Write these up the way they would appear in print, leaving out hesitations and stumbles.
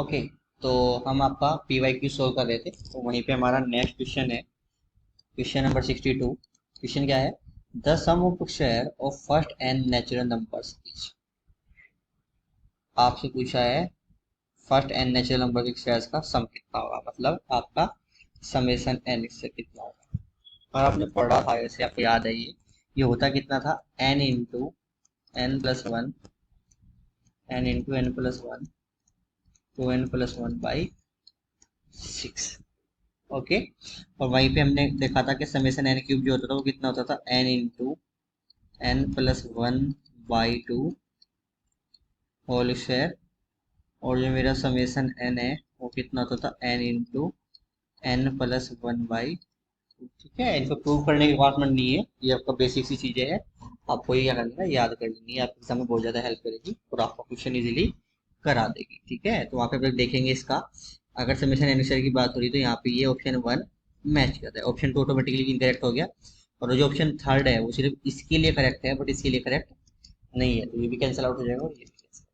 Okay, तो हम आपका पी वाई क्यू सोल्व कर रहे थे, तो वहीं पे हमारा नेक्स्ट क्वेश्चन है, क्वेश्चन नंबर 62। क्वेश्चन क्या है? The sum of square of first n natural numbers is. आपसे पूछा है फर्स्ट एन नेचुरल नंबर के शेयर्स का सम कितना होगा, मतलब आपका समेशन एन से कितना होगा। और आपने पढ़ा था, ऐसे आपको याद है, ये होता कितना था? N into n plus one, n into n plus one, two n plus one by six. Okay, और वहीं पे हमने देखा था कि समेशन एन क्यूब जो होता था वो कितना होता था? N into n plus one by two whole square. और जो मेरा समेशन एन है वो कितना होता था? N into n plus one by. ठीक है, इनको प्रूव करने की रिक्वायरमेंट नहीं है, ये आपका बेसिक सी चीजें हैं, आपको ये क्या करना है, याद कर लेनी है, आपके एग्जाम में बहुत ज्यादा हेल्प करेगी और आपका क्वेश्चन इजीली करा देगी। ठीक है, तो वहाँ पे फिर देखेंगे इसका, अगर समेशन एन स्क्वायर की बात हो रही है तो यहाँ पे ये ऑप्शन वन मैच करता है, ऑप्शन टू ऑटोमेटिकली इनकरेक्ट हो गया, और जो ऑप्शन थर्ड है वो सिर्फ इसके लिए करेक्ट है बट इसके लिए करेक्ट नहीं है, तो ये भी कैंसिल आउट हो जाएगा और ये भी cancel।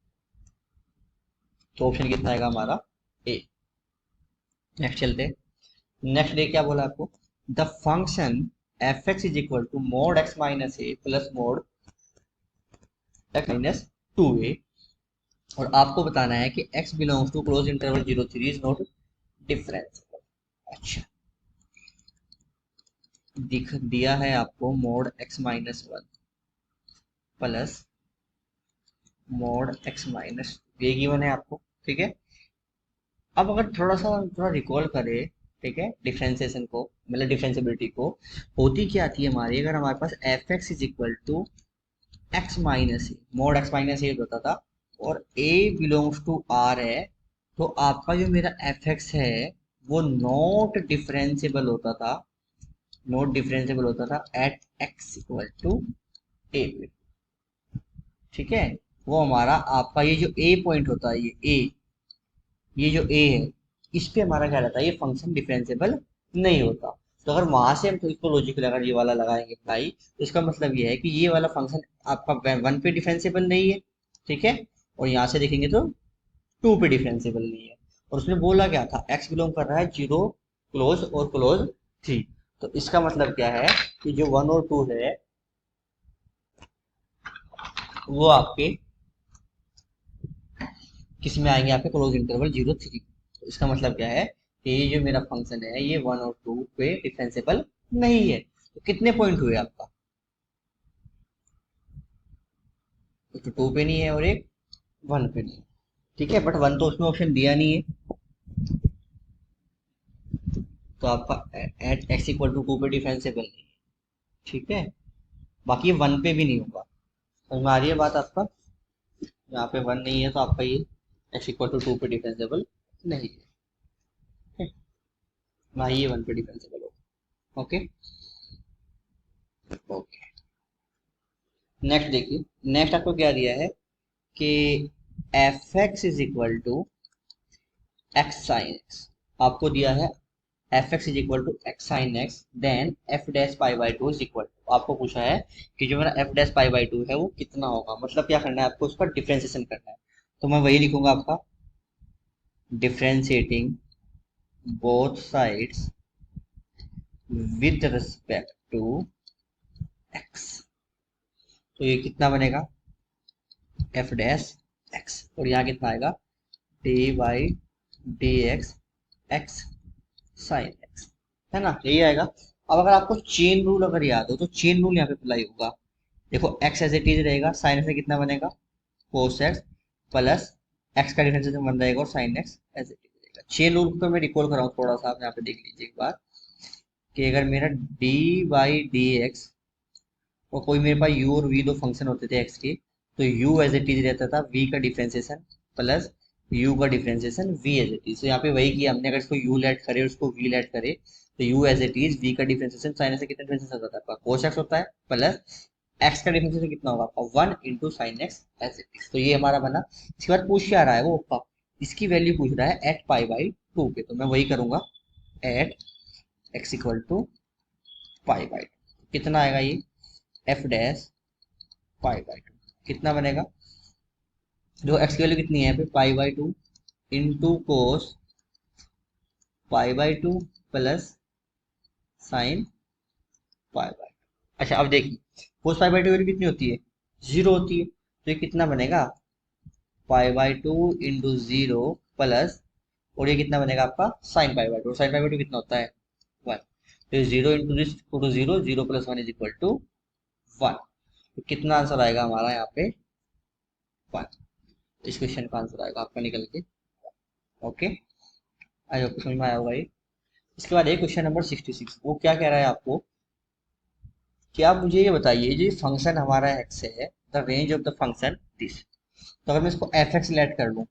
तो ऑप्शन कितना आएगा हमारा? ए। नेक्स्ट चलते हैं। नेक्स्ट डे क्या बोला आपको? The function f x is equal to mod x minus a plus mod x minus two a, और आपको बताना है कि x belongs to close interval 0 3 is not difference. अच्छा, दिख दिया है आपको mod x minus one plus mod x minus, ये गिवन है आपको। ठीक है, अब अगर थोड़ा रिकॉल करें, ठीक है, डिफरेंशिएशन को, मतलब डिफरेंशिएबिलिटी को, होती क्या आती है हमारी, अगर हमारे पास f x is equal to x minus a, mod x minus a होता था, और ए बिलोंग्स टू आर है, तो आपका जो मेरा एफ एक्स है वो नॉट डिफरेंशिएबल होता था, नॉट डिफरेंशिएबल होता था एट एक्स इक्वल टू ए। ठीक है, वो हमारा आपका ये जो ए पॉइंट होता है, ये जो ए है, इस पे हमारा क्या रहता है, ये फंक्शन डिफरेंशिएबल नहीं होता। तो अगर वहां से हम तो इसको लॉजिकल अगर ये वाला लगाएंगे भाई, तो इसका मतलब ये है कि ये वाला फंक्शन आपका वन पे डिफरेंशिएबल नहीं है। ठीक है, और यहाँ से देखेंगे तो टू पे डिफरेंशिएबल नहीं है, और उसने बोला क्या था, एक्स बिलोंग कर रहा है जीरो क्लोज और क्लोज थ्री। तो इसका मतलब क्या है कि जो वन और टू है वो आपके किस में आएंगे? आपके क्लोज इंटरवल 0 3। तो इसका मतलब क्या है कि ये जो मेरा फंक्शन है ये वन और टू पे डिफरेंशिएबल नहीं है। तो कितने पॉइंट हुए आपका? एक तो टू पे नहीं है और एक वन पे नहीं है। ठीक है, बट वन तो उसमें ऑप्शन दिया नहीं है, तो आपका at x equal to two पे डिफरेंशिएबल नहीं है। ठीक है, बाकी ये वन पे भी नहीं होगा। समझ में आ रही है बात आपका? यहाँ पे वन नहीं है तो आपका ये एक्स इक्वल टू टू पे डिफरेंशिएबल नहीं है। ठीक है? ना ही ये वन पे डिफरेंशिएबल होगा। Okay, okay. नेक्स्ट देखिए, नेक्स्ट आपको क्या दिया है कि f x is equal to x sine x. आपको दिया है f x is equal to x sine x, then f dash pi by two is equal to, आपको पूछा है कि जो मेरा f dash pi by two है वो कितना होगा, मतलब क्या करना है आपको, उसका डिफ्रेंसिएशन करना है। तो मैं वही लिखूंगा आपका, differentiating both sides with respect to x. तो ये कितना बनेगा? एफ डैश एक्स, और यहाँ कितना आएगा? D by d x x sine x, है ना, यही आएगा। अब अगर आपको चेन रूल अगर याद हो तो चेन रूल यहाँ पे अप्लाई होगा। देखो एक्स एज इट इज रहेगा, साइन एक्स कितना बनेगा? कोस एक्स प्लस एक्स का डिफरेंशिएशन बन जाएगा और sine x as it is रहेगा। चेन रूल को मैं रिकॉल कराऊँ थोड़ा सा, आप यहाँ पे देख लीजिए एक बार, कि अगर मेरा डी बाई डी एक्स, और कोई मेरे पास u और v दो फंक्शन होते थे x के, तो u एज इट इज रहता था v का डिफरेंशिएशन प्लस u का differentiation v as it is. तो यहाँ पे वही किया हमने, अगर इसको u लेट करे और इसको v लेट करे, तो u as it is v का डिफरेंशिएशन साइन से कितना डिफरेंशिएशन होता है आपका? cos x होता है, प्लस x का डिफरेंशिएशन कितना होगा आपका? One into sine x as it is. तो ये हमारा बना। इसके बाद पूछ क्या रहा है वो आपका, इसकी वैल्यू पूछ रहा है एट पाई बाई टू पे, तो मैं वही करूंगा, at x equal to pi by two. कितना आएगा ये? F dash pi by two कितना बनेगा? जो एक्स की वैल्यू कितनी है यहाँ पे? पाई by two, into cos pi by two plus sign pi by. अच्छा अब देखिए कोस पाई बाई टू कितनी होती है, जीरो होती है, तो ये कितना बनेगा pi by two into zero plus, और ये कितना बनेगा आपका sine pi by two, sine pi by two कितना होता है वन, तो zero into this equal to zero, zero plus one is equal to one. तो कितना आंसर आएगा हमारा यहाँ पे वन। इस क्वेश्चन का आंसर आएगा आपका निकल के। ओके, आई होप समझ में आया होगा ये। इसके बाद एक क्वेश्चन नंबर 66, वो क्या कह रहा है आपको कि आप मुझे ये बताइए जो फंक्शन हमारा एक्स है, the range of the function this, तो अगर मैं इसको एफ एक्स लेट कर लूँ,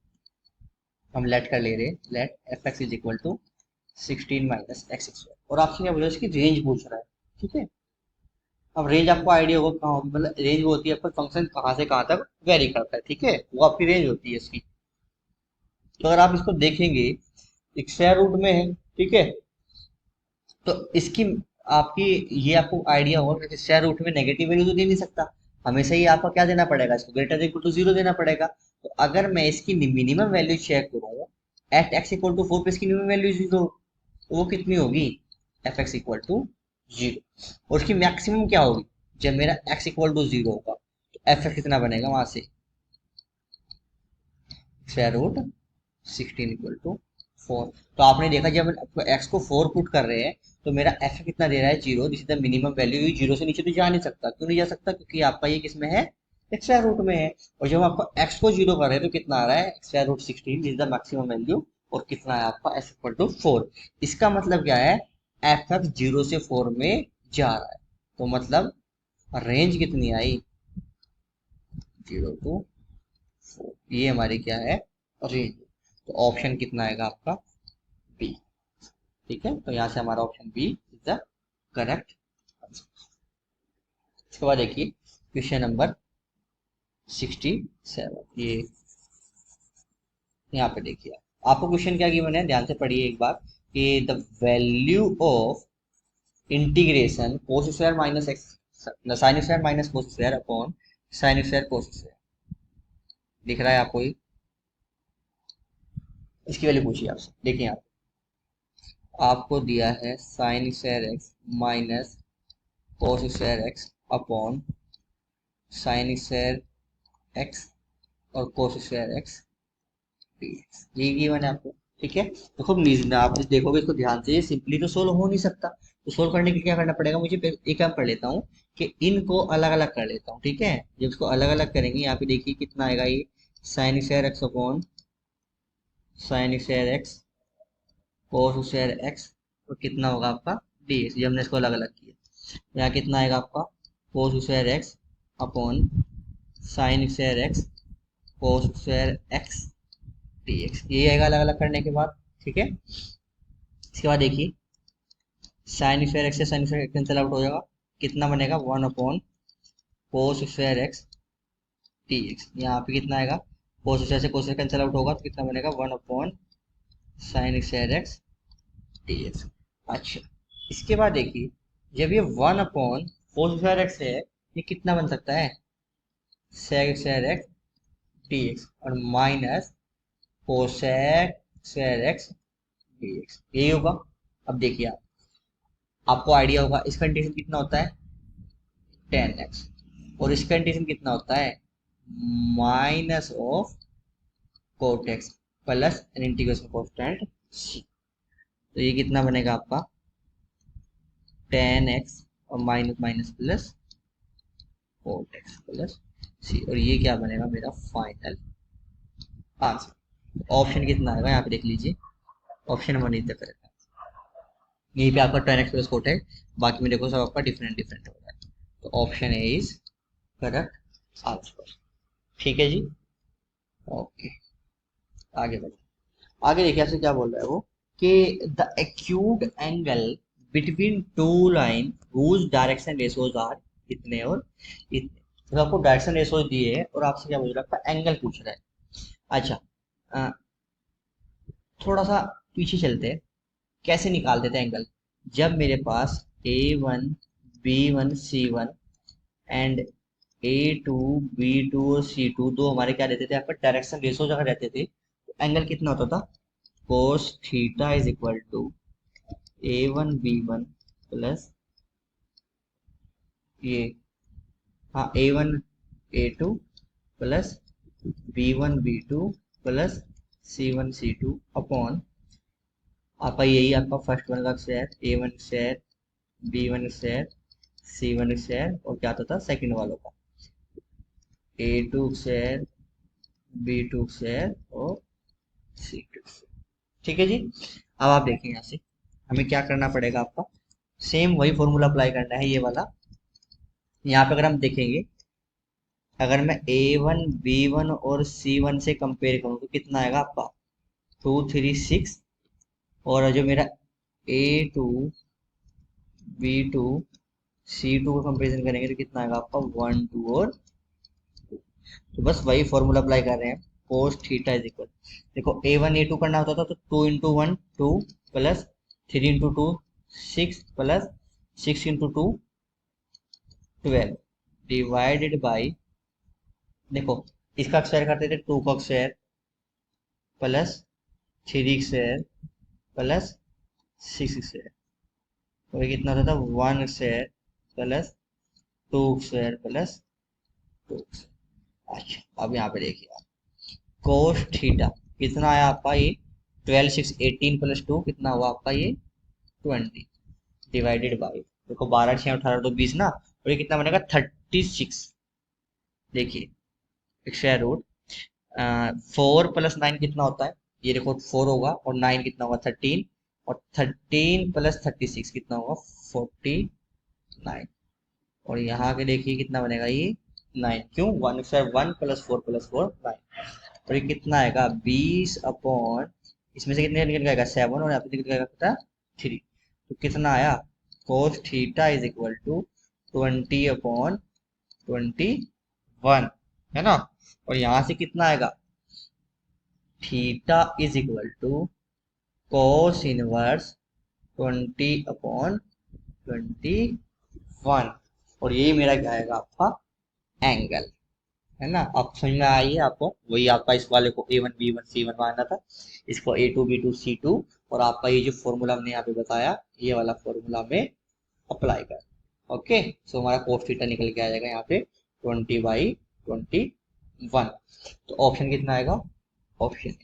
हम लेट कर ले रहे हैं, let f x is equal to 16 minus x square, और आपसे क्या बोला इसकी रेंज पूछ रहा है, ठीक है। अब रेंज आपको आइडिया होगा कहाँ होगी, मतलब रेंज वो होती है आपका फंक्शन कहाँ से कहाँ तक वेरी करता है, ठीक है, वो आपकी रेंज होती है इसकी। तो अगर आप इसको देखेंगे स्क्वायर रूट में है, ठीक है, तो इसकी आपकी ये आपको आइडिया होगा कि स्क्वायर रूट में नेगेटिव वैल्यू तो दे नहीं सकता, हमेशा ही आपको क्या देना पड़ेगा, इसको ग्रेटर इक्वल टू जीरो देना पड़ेगा। तो अगर मैं इसकी मिनिमम वैल्यू चेक करूँ at x equal to four पे, इसकी मिनिमम वैल्यू जीरो, तो वो कितनी होगी f x equal to zero, और उसकी मैक्सिमम क्या होगी जब मेरा एक्स इक्वल टू जीरो होगा, तो एफ एक्स कितना बनेगा वहां से square root 16 equal to four. तो आपने देखा जब एक्स को फोर पुट कर रहे हैं तो मेरा एफ कितना दे रहा है zero, this is the minimum value, zero से नीचे तो जा नहीं सकता, क्यों नहीं जा सकता, क्योंकि आपका ये किस में है स्क्वायर रूट में है। और जब आपको एक्स को जीरो कर रहे हैं तो कितना आ रहा है square root 16 is the maximum value, और कितना है आपका एफ इक्वल टू फोर। इसका मतलब क्या है एफ एक्स जीरो से फोर में जा रहा है, तो मतलब रेंज कितनी आई जीरो टू फोर, ये हमारी क्या है रेंज। तो ऑप्शन कितना आएगा आपका बी, ठीक है, तो यहां से हमारा option B is the correct answer. इसके बाद देखिए क्वेश्चन नंबर 67, ये यहाँ पे देखिए आपको क्वेश्चन क्या गिवन है, ध्यान से पढ़िए एक बार कि the value of integration cos square minus x sine square minus cos square upon sine square cos square, दिख रहा है आपको ये, इसकी वैल्यू पूछिए आपसे। देखिए आप आपको दिया है sine square x minus cos square x upon sine square x और कोस स्क्वायर एक्स dx, ये गिवन है आपको, ठीक है। तो खूब आप देखोगे इसको ध्यान से, ये सिंपली तो सोल्व हो नहीं सकता, तो सोल्व करने के लिए क्या करना पड़ेगा मुझे, एक काम कर लेता हूँ कि इनको अलग अलग कर लेता हूँ, ठीक है। जब इसको अलग अलग करेंगे यहाँ पे देखिए कितना आएगा ये sine square x upon sine square x cos square x, और कितना होगा आपका dx, जब हमने इसको अलग अलग किया यहाँ कितना आएगा आपका cos square x upon sine square x cos square x dx, ये आएगा अलग अलग करने के बाद, ठीक है। इसके बाद देखिए साइन स्क्वायर एक्स से साइन स्क्वायर कैंसिल आउट हो जाएगा, कितना बनेगा one upon cos square x dx, यहाँ पे कितना आएगा कोस स्क्वायर से कोस स्क्वायर कैंसिल आउट होगा तो कितना बनेगा one upon sine square x dx। अच्छा इसके बाद देखिए जब ये one upon cos square x है, ये कितना बन सकता है सेक स्क्वायर एक्स dx और minus cosec square x dx, यही होगा। अब देखिए आपको आइडिया होगा इस कंडीशन कितना होता है 10x, और इस कंडीशन कितना होता है minus of cot x plus n integration constant c, तो ये कितना बनेगा आपका 10x और minus minus plus cot x plus c, और ये क्या बनेगा मेरा फाइनल आंसर। ऑप्शन कितना आएगा यहाँ पे देख लीजिए, option one is the correct, यहीं पे आपका 10x प्लस कोट है, बाकी में देखो सब आपका डिफरेंट डिफरेंट हो रहा है, तो option A is correct answer, ठीक है जी। ओके आगे बढ़े, आगे देखिए आपसे क्या बोल रहा है वो कि the acute angle between two line whose direction ratios are इतने और इतने, तो आपको डायरेक्शन रेशोज दिए है और आपसे क्या बोल रहा है आपका एंगल पूछ रहा है। अच्छा थोड़ा सा पीछे चलते हैं, कैसे निकाल देते हैं एंगल, जब मेरे पास A1 B1 C1 and A2 B2 और C2 दो हमारे क्या रहते थे आपका डायरेक्शन रेशोज अगर रहते थे, तो एंगल कितना होता था, cos theta is equal to A1 B1 plus ये, हाँ A1 A2 plus B1 B2 plus C1 C2 upon आपका यही आपका फर्स्ट वन का square A1 square B1 square C1 square और क्या आता था सेकंड वालों का A2 स्क्वायर B2 स्क्वायर और C2 स्क्वायर। ठीक है जी। अब आप देखें यहाँ से हमें क्या करना पड़ेगा, आपका सेम वही फॉर्मूला अप्लाई करना है ये वाला। यहाँ पे अगर हम देखेंगे, अगर मैं A1 B1 और C1 से कंपेयर करूँ तो कितना आएगा आपका 2 3 6, और जो मेरा A2 B2 C2 का कंपेरिजन करेंगे तो कितना आएगा आपका 1 2 और 2। तो बस वही फॉर्मूला अप्लाई कर रहे हैं, कोस थीटा इज इक्वल, देखो A1 A2 करना होता था तो 2 × 1 2 प्लस 3 × 2 6 प्लस 6 × 2 12 डिवाइडेड बाई, देखो इसका स्क्वायर करते थे 2 का square plus 3 square plus 6 square, तो ये कितना होता था 1 स्क्वायर प्लस 2 स्क्वायर प्लस 2। अच्छा अब यहाँ पे देखिए आप, कोस थीटा कितना आया आपका ये 12 6 18 प्लस 2 कितना हुआ आपका ये 20 डिवाइडेड बाई, देखो 12 6 18 तो 20 ना, और ये कितना बनेगा 36। देखिए स्क्वायर रूट 4 + 9 कितना होता है, ये देखो 4 होगा और 9 कितना होगा 13, और 13 + 36 कितना होगा 49, और यहाँ के देखिए कितना बनेगा ये 9, क्यों 1 स्क्वायर 1 + 4 + 4 9, और ये कितना आएगा 20 अपॉन, इसमें से कितने निकल जाएगा 7 और यहाँ पे निकल जाएगा 3, तो कितना आया cos theta is equal to 20/21 है ना, और यहाँ से कितना आएगा theta is equal to cos inverse 20/21, और यही मेरा क्या आएगा आपका एंगल, है ना। आप समझ में आइए, आपको वही आपका इस वाले को A1 B1 C1 मानना था, इसको A2 B2 C2, और आपका ये जो फॉर्मूला हमने यहाँ पे बताया ये वाला फॉर्मूला में अप्लाई कर। ओके, सो हमारा कोस थीटा निकल के आ जाएगा यहाँ पे 20/21। तो ऑप्शन कितना आएगा, ऑप्शन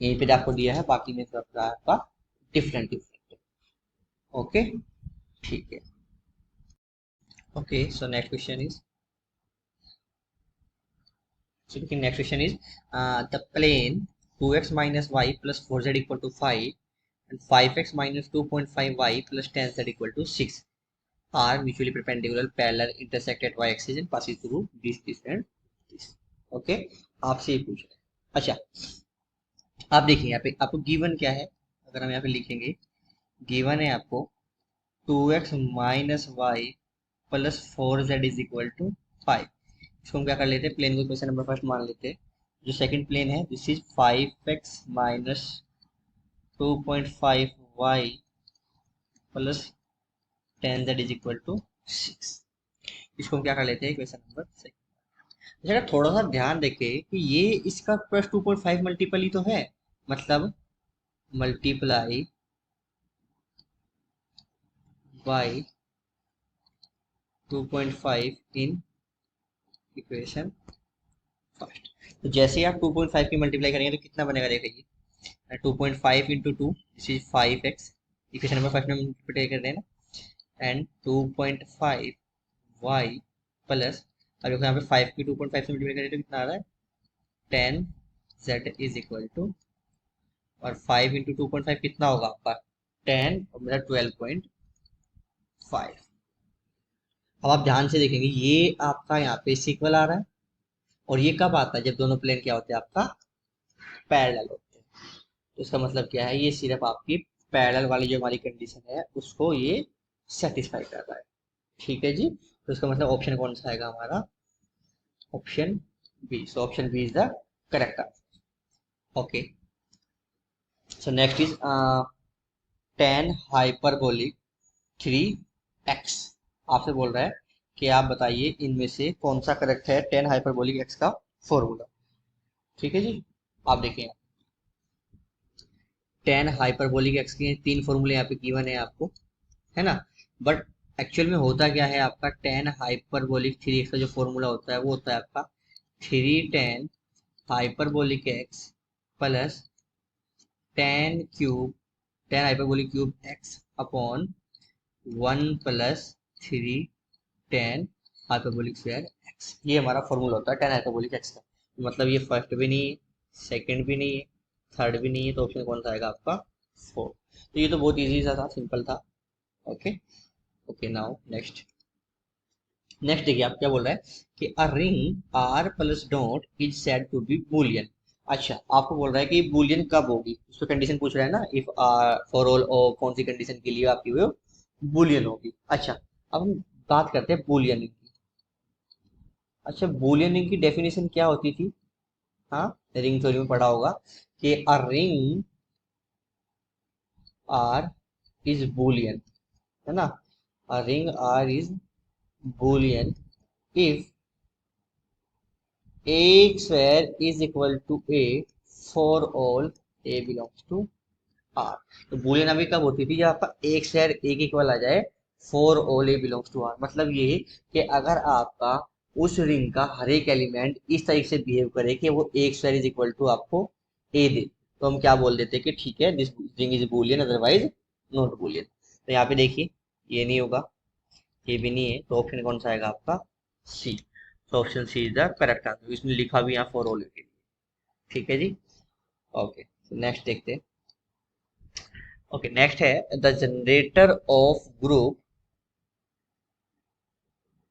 यहीं पे आपको दिया है, बाकी में सब आपका डिफरेंट डिफरेंट। ओके ठीक है। Okay so next question is, so the next question is the plane 2x minus y plus 4z equal to 5 and 5x minus 2.5y plus 10z equal to 6 are mutually perpendicular parallel intersect at y axis and passes through this and this। Okay आपसे ये पूछ रहे हैं। अच्छा आप देखिए यहाँ पे आपको गिवन क्या है, अगर हम यहाँ पे लिखेंगे गिवन है आपको 2x minus y plus 4z is equal to 5। इसको हम क्या कर लेते हैं, प्लेन को क्वेश्चन नंबर फर्स्ट मान लेते हैं। जो सेकंड प्लेन है this is 5x minus 2.5y plus 10z is equal to 6। इसको हम क्या कर लेते हैं क्वेश्चन नंबर सेकंड। जरा थोड़ा सा ध्यान देखें कि ये इसका प्लस 2.5 मल्टीपल ही तो है, मतलब multiply by 2.5 in equation first. तो जैसे ही आप 2.5 की मल्टीप्लाई करेंगे तो कितना बनेगा देखिए 2.5 into 2 this is 5x, equation number first में मल्टीप्लाई कर देना, एंड 2.5 y प्लस, अब देखो यहाँ पे 5 की 2.5 से मल्टीप्लाई करें तो कितना आ रहा है 10z इज इक्वल टू, और 5 इंटू 2.5 कितना होगा आपका 10 और मेरा 12.5। अब आप ध्यान से देखेंगे ये आपका यहाँ पे सिक्वल आ रहा है, और ये कब आता है जब दोनों प्लेन क्या होते हैं आपका पैरेलल होते हैं। तो इसका मतलब क्या है, ये सिर्फ आपकी पैरेलल वाली जो हमारी कंडीशन है उसको ये सेटिस्फाई कर रहा है। ठीक है जी, तो इसका मतलब ऑप्शन कौन सा आएगा हमारा, option B. So option B is the correct answer. Okay so next is tan hyperbolic 3x, आपसे बोल रहा है कि आप बताइए इनमें से कौन सा करेक्ट है tan हाइपरबोलिक x का फॉर्मूला। ठीक है जी, आप देखिए टेन हाइपरबोलिक एक्स के तीन फॉर्मूले यहाँ पे गिवन है आपको, है ना। बट एक्चुअल में होता क्या है आपका, टेन हाइपरबोलिक थ्री एक्स का जो फॉर्मूला होता है वो होता है आपका three tan hyperbolic x plus ten cube, tan hyperbolic cube x upon one plus three tan hyperbolic square x. ये हमारा फॉर्मूला होता है टेन हाइपरबोलिक एक्स का। मतलब ये फर्स्ट भी नहीं है, सेकंड भी नहीं है, थर्ड भी नहीं है, तो ऑप्शन कौन सा आएगा आपका, फोर। तो ये तो बहुत इजी सा था, सिंपल था। Okay. Okay now next. Next देखिए आप क्या बोल रहा है कि a ring R plus dot is said to be Boolean. अच्छा, आपको बोल रहा है कि बूलियन कब होगी, उसको कंडीशन पूछ रहा है ना, इफ फॉर ऑल और कौन सी कंडीशन के लिए आपकी वो बूलियन होगी। अच्छा, अब हम बात करते हैं बूलियन रिंग की। अच्छा, बूलियन रिंग की डेफिनेशन क्या होती थी, हाँ रिंग थ्योरी में पढ़ा होगा कि a ring R is Boolean, है ना। A ring R is Boolean if a square is equal to a for all a belongs to r। तो बूलियन अभी कब होती थी, जब आपका एक स्क्वायर a के इक्वल आ जाए for all a belongs to r। मतलब ये कि अगर आपका उस रिंग का हर एक एलिमेंट इस तरीके से बिहेव करे कि वो एक स्क्वायर इज इक्वल टू आपको a दे, तो हम क्या बोल देते कि ठीक है this ring is Boolean otherwise not Boolean. तो यहाँ पे देखिए ये नहीं होगा, ये भी नहीं है, तो ऑप्शन कौन सा आएगा आपका, सी। तो option C is the correct answer. इसमें लिखा भी यहाँ फॉर ऑल के लिए, ठीक है जी। ओके नेक्स्ट देखते हैं। ओके नेक्स्ट है द जनरेटर ऑफ ग्रुप।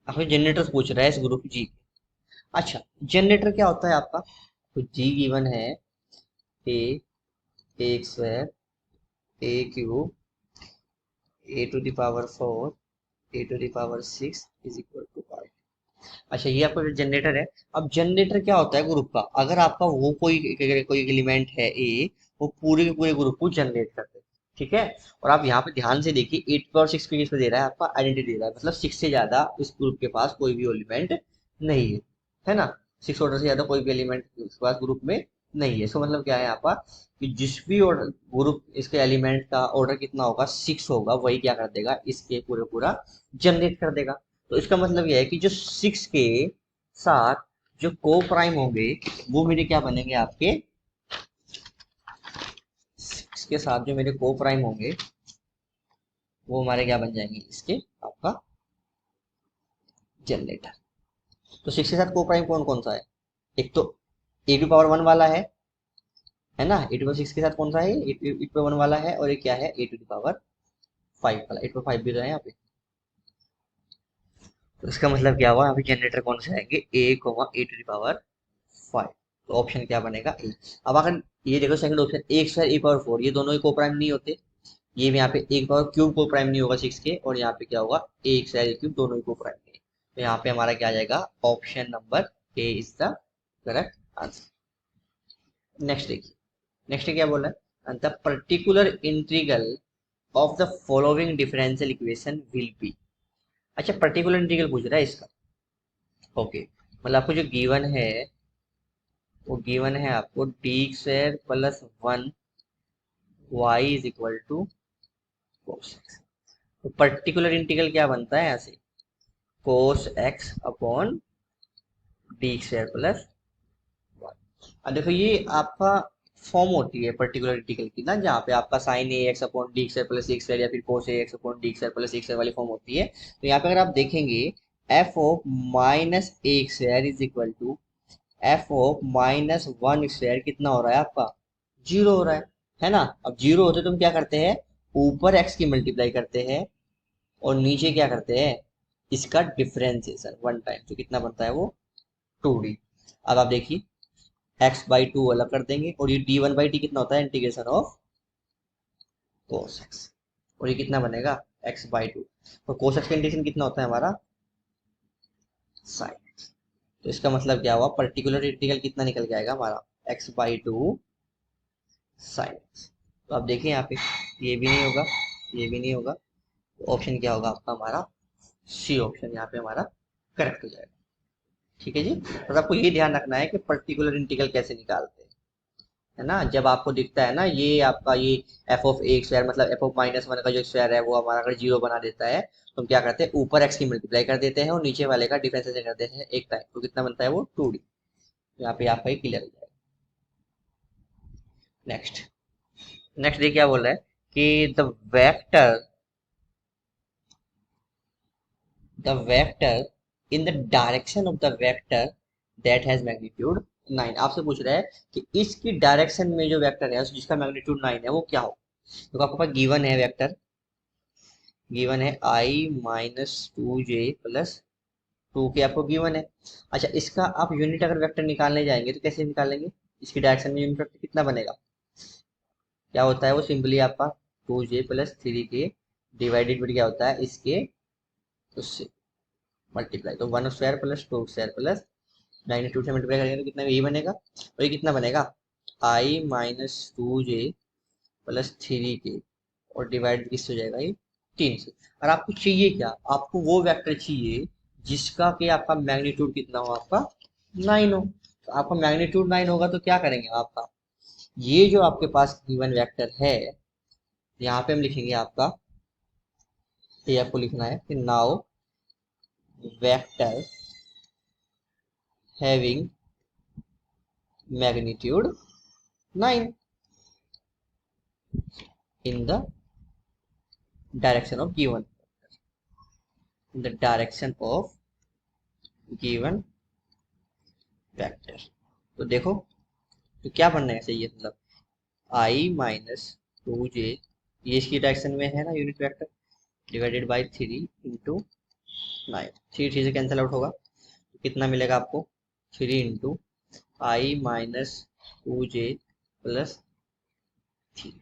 आपको जनरेटर पूछ रहा है इस ग्रुप जी। अच्छा, जनरेटर क्या होता है आपका, तो जी गिवन है ए एक square a cube a to the power four a to the power six is equal to five. अच्छा, ये आपका जो जनरेटर है, अब जनरेटर क्या होता है ग्रुप का, अगर आपका वो कोई एलिमेंट है ए, वो पूरे के पूरे ग्रुप को जनरेट करते हैं, ठीक है। और आप यहाँ पे ध्यान से देखिए एट पावर सिक्स पे किसको दे रहा है, आपका आइडेंटिटी दे रहा है, मतलब सिक्स से ज्यादा इस ग्रुप के पास कोई भी एलिमेंट नहीं है ना। सिक्स ऑर्डर से ज्यादा कोई भी एलिमेंट उसके पास ग्रुप में नहीं है। इसका मतलब क्या है यहाँ पर कि जिस भी ऑर्डर ग्रुप इसके एलिमेंट का ऑर्डर कितना होगा, सिक्स होगा, वही क्या कर देगा इसके पूरे पूरा जनरेट कर देगा। तो इसका मतलब यह है कि जो सिक्स के साथ जो को प्राइम होंगे वो मेरे क्या बनेंगे आपके, सिक्स के साथ जो मेरे को प्राइम होंगे वो हमारे क्या बन जाएंगे इसके, आपका जनरेटर। तो सिक्स के साथ को प्राइम कौन कौन सा है, एक तो ए टू पावर वन वाला है ना। ए टू पावर सिक्स के साथ कौन सा है, ए टू पावर वन वाला है, और एक क्या है ए टू पावर फाइव वाला, ए टू पावर फाइव भी तो है यहाँ पे। तो इसका मतलब क्या हुआ, अभी जनरेटर कौन से आएंगे, a comma a to power five. तो ऑप्शन क्या बनेगा ए। अब अगर ये देखो सेकंड ऑप्शन एक स्क्वायर ए पावर फोर, ये दोनों ही को प्राइम नहीं होते, ये भी यहाँ पे एक पावर क्यूब को प्राइम नहीं होगा सिक्स के, और यहाँ पे क्या होगा एक स्क्वायर ए क्यूब दोनों ही को प्राइम नहीं। तो यहाँ पे हमारा क्या आ जाएगा, option number A is the correct answer. Next देखिए, नेक्स्ट क्या बोला है, the particular integral of the following differential equation will be. अच्छा, पर्टिकुलर इंटीग्रल पूछ रहा है इसका। ओके, मतलब आपको जो गिवन है वो गिवन है आपको D square plus one y is equal to cos x. तो पर्टिकुलर इंटीग्रल क्या बनता है यहाँ से, cos x upon D square plus one. अब देखो ये आपका फॉर्म होती है पर्टिकुलर इंटीग्रल की ना, जहाँ पे आपका sine a x upon D square plus x square या फिर cos a x upon D square plus x square वाली फॉर्म होती है। तो यहाँ पे अगर आप देखेंगे f of minus a square is equal to f of minus one square कितना हो रहा है आपका, जीरो हो रहा है ना। अब जीरो होते तो हम क्या करते हैं, ऊपर एक्स की मल्टीप्लाई करते हैं और नीचे क्या करते हैं इसका डिफरेंशिएशन वन टाइम, तो कितना बनता है वो टू डी। अब आप देखिए एक्स बाई टू अलग कर देंगे, और ये डी वन बाई टी कितना होता है इंटीग्रेशन ऑफ कोस एक्स, और ये कितना बनेगा एक्स बाई टू। तो कोस एक्स का इंटीग्रेशन कितना होता है हमारा साइन एक्स। तो इसका मतलब क्या हुआ, पर्टिकुलर इंटीग्रल कितना निकल के आएगा हमारा x by two sine x. तो आप देखिए यहाँ पे ये भी नहीं होगा, ये भी नहीं होगा, तो ऑप्शन क्या होगा आपका हमारा सी ऑप्शन यहाँ पे हमारा करेक्ट हो जाएगा। ठीक है जी, तो आपको ये ध्यान रखना है कि पर्टिकुलर इंटीग्रल कैसे निकालते हैं। है ना। जब आपको दिखता है ना ये आपका ये एफ ऑफ ए स्क्वायर मतलब एफ ऑफ माइनस वन का जो स्क्वायर है वो हमारा अगर जीरो बना देता है तो हम क्या करते हैं ऊपर एक्स की मल्टीप्लाई कर देते हैं और नीचे वाले का डिफरेंशिएशन कर देते हैं एक टाइम, तो कितना बनता है वो 2d। यहाँ पे आपका क्लियर हो जाएगा। नेक्स्ट नेक्स्ट देखिए क्या बोल रहा है कि vector the vector in the direction of the vector that has magnitude 9। आपसे पूछ रहा है कि इसकी डायरेक्शन में जो वेक्टर है जिसका मैग्नीट्यूड 9 है वो क्या हो। तो आपके पास गिवन है वेक्टर, गिवन है आई माइनस टू जे प्लस टू के आपको गिवन है। अच्छा इसका आप यूनिट अगर वेक्टर निकालने जाएंगे तो कैसे निकालेंगे, इसकी डायरेक्शन में यूनिट वेक्टर कितना बनेगा, क्या होता है वो सिंपली आपका टू जे प्लस थ्री के डिवाइडेड बाई क्या होता है इसके उससे मल्टीप्लाई, तो one square plus two square plus magnitude से मल्टीप्लाई करेंगे तो कितना ये बनेगा, और ये कितना बनेगा आई माइनस टू जे प्लस थ्री के और डिवाइड किससे हो जाएगा ये तीन से। और आपको चाहिए क्या, आपको वो वेक्टर चाहिए जिसका कि आपका मैग्नीट्यूड कितना हो, आपका 9 हो। तो आपका मैग्नीट्यूड 9 होगा तो क्या करेंगे आपका ये जो आपके पास गिवन वेक्टर है यहाँ पे हम लिखेंगे आपका, ये आपको लिखना है कि now vector having magnitude 9 in the direction of given, in the direction of given vector। तो देखो तो क्या बनना चाहिए मतलब आई माइनस टू जे ये इसकी डायरेक्शन में है ना unit vector divided by three into 9, three three से कैंसिल आउट होगा तो कितना मिलेगा आपको थ्री इंटू आई माइनस टू जे प्लस थ्री,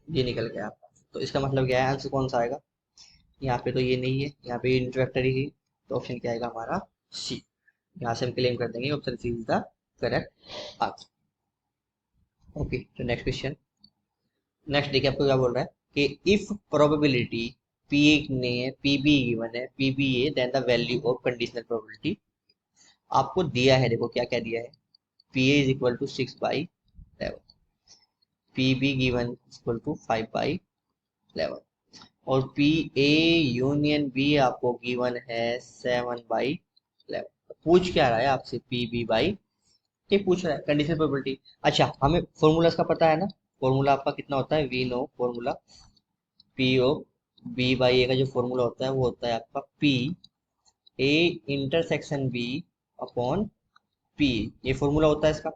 ये निकल गया आपका। तो इसका मतलब क्या है आंसर कौन सा आएगा, यहाँ पे तो ये नहीं है, यहाँ पे यूनिट वेक्टर ही है, तो ऑप्शन क्या आएगा हमारा सी। यहाँ से हम क्लेम कर देंगे option C is the correct answer. Okay तो नेक्स्ट क्वेश्चन। नेक्स्ट देखिए आपको क्या बोल रहा है कि इफ प्रोबेबिलिटी पी ने पी बी गिवन है P B A then the value of conditional probability आपको दिया है, देखो क्या क्या दिया है P A is equal to 6/11, P B given equal to 5/11 और पी ए यूनियन बी आपको गिवन है 7/11। पूछ क्या रहा है आपसे पी बी बाई ये पूछ रहा है कंडीशनल प्रोबेबिलिटी। अच्छा हमें फॉर्मूला का पता है ना, फॉर्मूला आपका कितना होता है we know formula P of B by A का जो फॉर्मूला होता है वो होता है आपका P A intersection B upon P, ये फॉर्मूला होता है इसका।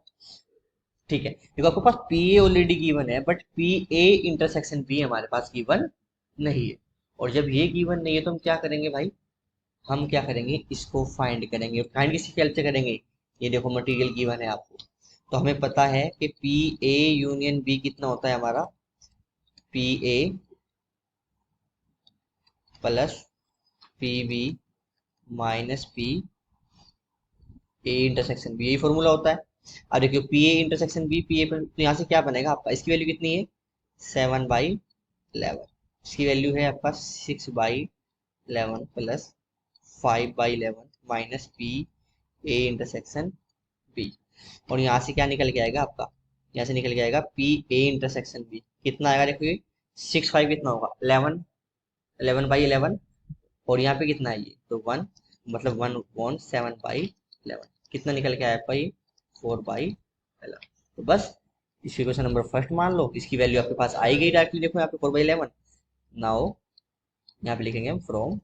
ठीक है देखो आपके पास पी ए ऑलरेडी गिवन है but P A intersection B हमारे पास गिवन नहीं है, और जब ये गिवन नहीं है तो हम क्या करेंगे भाई, हम क्या करेंगे इसको फाइंड करेंगे, फाइंड किसी हेल्प से करेंगे, ये देखो मटेरियल गिवन है आपको तो हमें पता है कि पी ए यूनियन बी कितना होता है हमारा P A plus P B minus P A intersection B, यही फॉर्मूला होता है। अब देखिए P A intersection B P A तो यहाँ से क्या बनेगा आपका, इसकी वैल्यू कितनी है 7/11, इसकी वैल्यू है आपका 6/11 plus 5/11 minus P A intersection B, और यहाँ से क्या निकल के आएगा आपका, यहाँ से निकल के आएगा पी ए इंटरसेक्शन बी कितना आएगा देखिए 6/5 कितना होगा 11, 11/11 और यहाँ पे कितना है ये तो 1 मतलब 1/7/11 कितना निकल के आया आपका ये 4/11। तो बस इसी क्वेश्चन नंबर फर्स्ट मान लो, इसकी वैल्यू आपके पास आई गई डायरेक्टली, देखो यहाँ पे 4/11। नाउ यहाँ पे लिखेंगे हम फ्रॉम